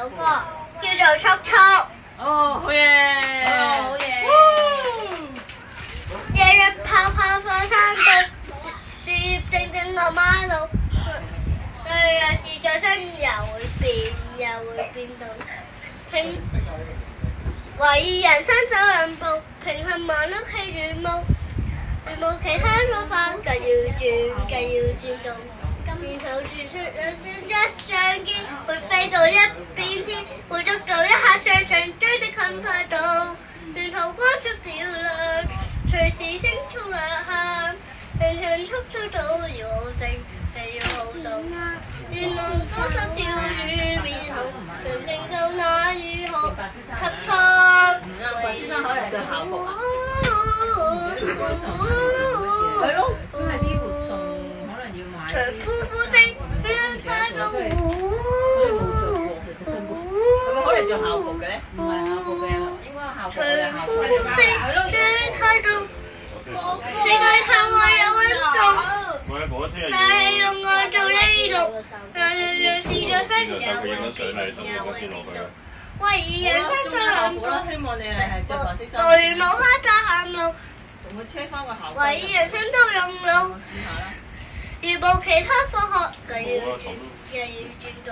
首歌，叫做《速速》。哦，好嘢！好嘢！日日跑跑過山道，樹葉靜靜落馬路。若是再生又會變到平。為人生走兩步，平衡忙碌氣如霧。如冇其他方法，更要轉動。然後轉出一上肩，會飛到一邊天，會捉到一下上場追的很快到，沿途光速照亮，隨時升速兩下，人人速速都要好勝，就要好動。沿路高手釣魚面紅，能承受那如何給託？白先生可能着校服啊。係咯，因為啲活動可能要買。長呼呼聲，太高呼。係咪可能着校服嘅咧？唔係校服嘅，應該係校服嘅校服。係咯。太高，世界太愛有溫度，太氣用我做呢度，但係試咗身又會變到。為人生走兩步，希望你係着白色衫。對冇花再行路，同佢車翻個校服。為人生都用腦，試下啦。如冇其他科學，又要轉動。